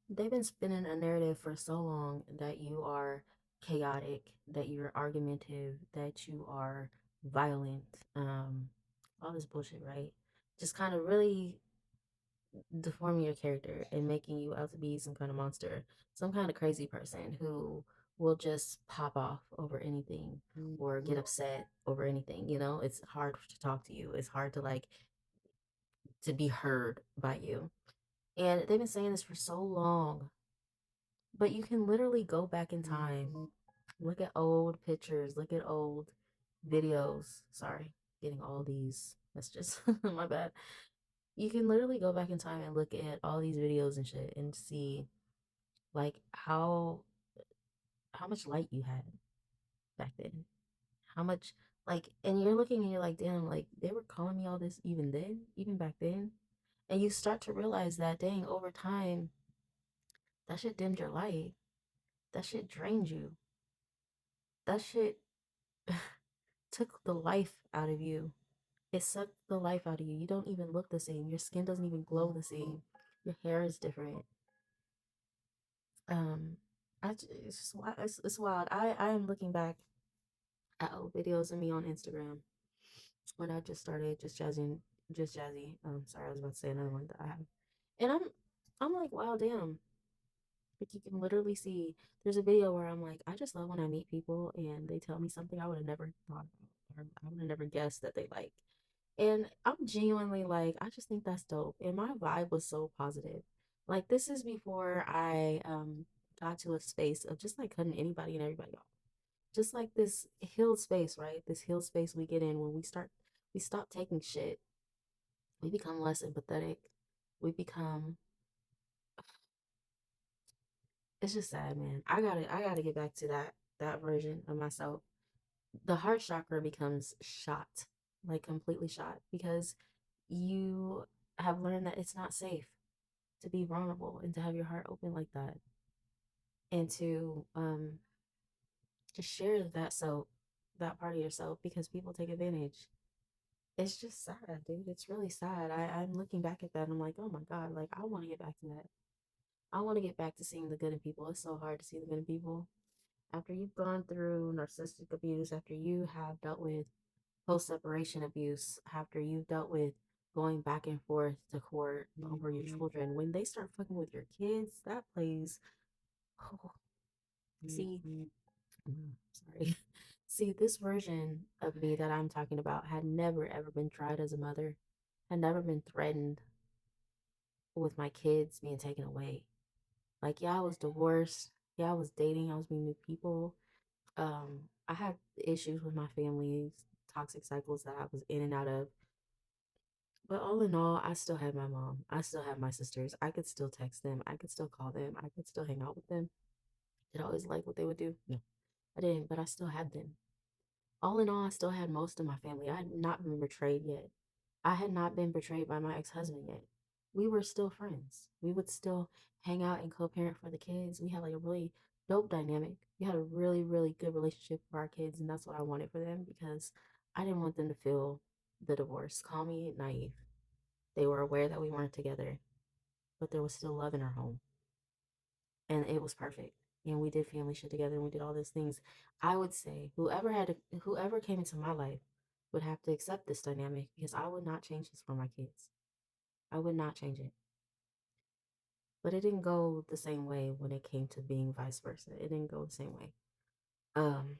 They've been spinning a narrative for so long that you are chaotic, that you're argumentative, that you are violent, all this bullshit, right? Just kind of really deforming your character and making you out to be some kind of monster, some kind of crazy person who will just pop off over anything or get upset over anything. It's hard to talk to you. It's hard to to be heard by you. And they've been saying this for so long, but you can literally go back in time, look at old pictures, look at old videos. Sorry, getting all these messages. My bad. You can literally go back in time and look at all these videos and shit and see like how much light you had back then. How much and you're looking and you're like, damn, like they were calling me all this even then, even back then. And you start to realize that dang, over time, that shit dimmed your light. That shit drained you. That shit took the life out of you. It sucked the life out of you. You don't even look the same. Your skin doesn't even glow the same. Your hair is different. Um, it's just it's wild. I am looking back at old videos of me on Instagram when I just started just jazzy. Sorry, I was about to say another one that I have, and I'm like, wow, damn. Like you can literally see. There's a video where I'm like, I just love when I meet people and they tell me something I would have never thought about, or I would have never guessed that they like. And I'm genuinely like, I just think that's dope. And my vibe was so positive. Like this is before I got to a space of just like cutting anybody and everybody off. Just like this healed space, right? This healed space we get in when we stop taking shit. We become less empathetic. We become it's just sad, man. I gotta get back to that version of myself. The heart chakra becomes shot, like completely shot, because you have learned that it's not safe to be vulnerable and to have your heart open like that and to just share that part of yourself because people take advantage. It's just sad, dude. It's really sad. I'm looking back at that and I'm like, oh my God, like I want to get back to that. I want to get back to seeing the good in people. It's so hard to see the good in people. After you've gone through narcissistic abuse, after you have dealt with post separation abuse, after you've dealt with going back and forth to court over your children, when they start fucking with your kids, that plays. Oh, see, sorry. See, this version of me that I'm talking about had never ever been tried as a mother, had never been threatened with my kids being taken away. Like, yeah, I was divorced. Yeah, I was dating. I was meeting new people. I had issues with my family's toxic cycles that I was in and out of. But all in all, I still had my mom. I still had my sisters. I could still text them. I could still call them. I could still hang out with them. Did I always like what they would do? No, I didn't, but I still had them. All in all, I still had most of my family. I had not been betrayed yet. I had not been betrayed by my ex husband yet. We were still friends. We would still hang out and co parent for the kids. We had like a really dope dynamic. We had a really, really good relationship for our kids, and that's what I wanted for them because I didn't want them to feel the divorce. Call me naive. They were aware that we weren't together, but there was still love in our home, and it was perfect. And we did family shit together, and we did all these things. I would say whoever came into my life would have to accept this dynamic because I would not change this for my kids. I would not change it. But it didn't go the same way when it came to being vice versa. It didn't go the same way. Um,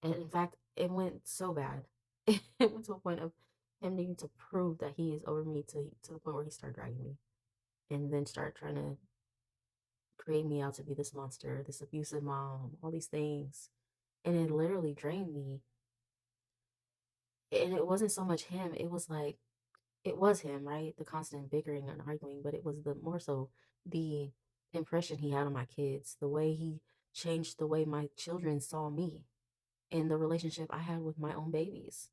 and in fact, it went so bad. It went to a point of him needing to prove that he is over me to the point where he started dragging me and then started trying to create me out to be this monster, this abusive mom, all these things. And it literally drained me. And it wasn't so much him, it was like, it was him, right? The constant bickering and arguing, but it was the more so the impression he had on my kids, the way he changed the way my children saw me and the relationship I had with my own babies.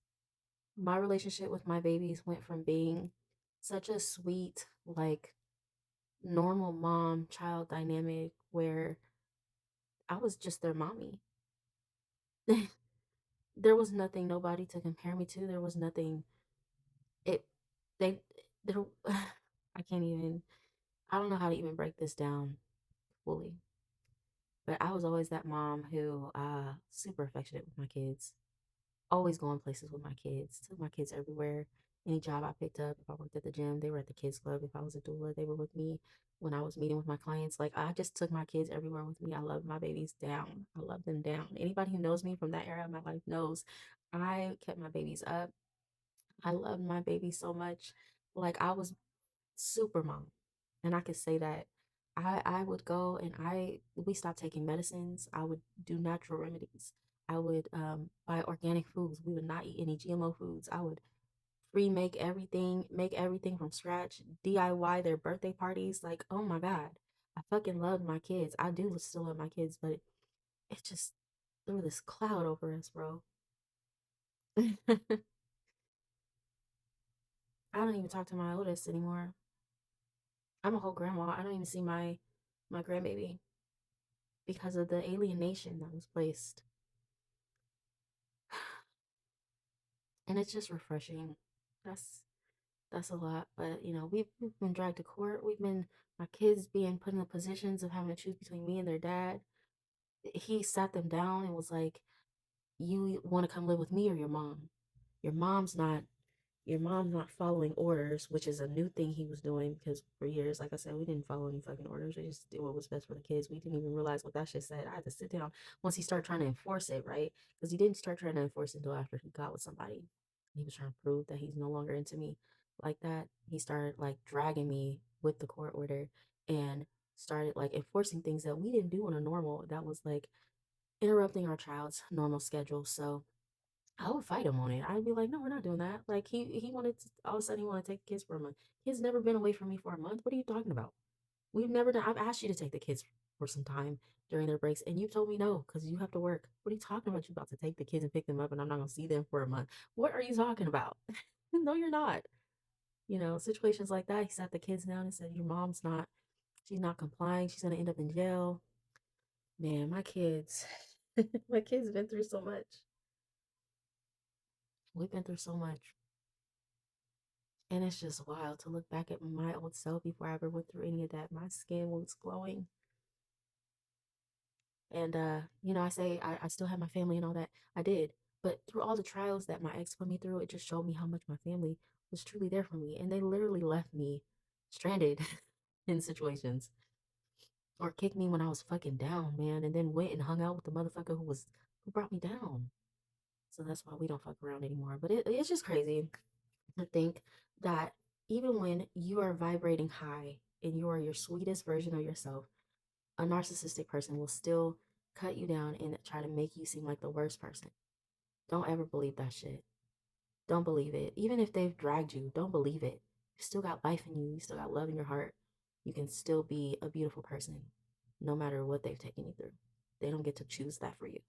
My relationship with my babies went from being such a sweet, like normal mom child dynamic where I was just their mommy. There was nothing, nobody to compare me to. There was nothing. It, they, there, I can't even. I don't know how to even break this down fully, but I was always that mom who super affectionate with my kids, always going places with my kids, took my kids everywhere. Any job I picked up, if I worked at the gym, they were at the kids club. If I was a doula, they were with me when I was meeting with my clients. Like I just took my kids everywhere with me. I love my babies down. I love them down. Anybody who knows me from that era of my life knows I kept my babies up. I loved my babies so much. Like I was super mom. And I could say that I would go and we stopped taking medicines. I would do natural remedies. I would buy organic foods. We would not eat any GMO foods. I would free make everything from scratch, DIY their birthday parties. Like, oh my God. I fucking love my kids. I do still love my kids, but it just threw this cloud over us, bro. I don't even talk to my oldest anymore. I'm a whole grandma. I don't even see my grandbaby because of the alienation that was placed. And it's just refreshing. That's that's a lot. But you know, we've been dragged to court. We've been my kids being put in the positions of having to choose between me and their dad. He sat them down and was like, "You want to come live with me or your mom? Your mom's not your mom's not following orders," which is a new thing he was doing because for years, like I said, we didn't follow any fucking orders. We just did what was best for the kids. We didn't even realize what that shit said. I had to sit down once he started trying to enforce it, right? Because he didn't start trying to enforce it until after he got with somebody. He was trying to prove that he's no longer into me like that. He started like dragging me with the court order and started like enforcing things that we didn't do on a normal that was like interrupting our child's normal schedule. So I would fight him on it. I'd be like, no, we're not doing that. Like he wanted to, all of a sudden he wanted to take the kids for a month. Kids never been away from me for a month. What are you talking about? We've never done. I've asked you to take the kids for some time during their breaks, and you told me no because you have to work. What are you talking about? You about to take the kids and pick them up, and I'm not gonna see them for a month. What are you talking about? No, you're not. You know, situations like that. He sat the kids down and said, "Your mom's not. She's not complying. She's gonna end up in jail." Man, my kids, my kids been through so much. We've been through so much. And it's just wild to look back at my old self before I ever went through any of that. My skin was glowing. And you know, I say I still have my family and all that. I did. But through all the trials that my ex put me through, it just showed me how much my family was truly there for me. And they literally left me stranded in situations or kicked me when I was fucking down, man, and then went and hung out with the motherfucker who brought me down. So that's why we don't fuck around anymore. But it's just crazy to think that even when you are vibrating high and you are your sweetest version of yourself, a narcissistic person will still cut you down and try to make you seem like the worst person. Don't ever believe that shit. Don't believe it. Even if they've dragged you, don't believe it. You still got life in you. You still got love in your heart. You can still be a beautiful person no matter what they've taken you through. They don't get to choose that for you.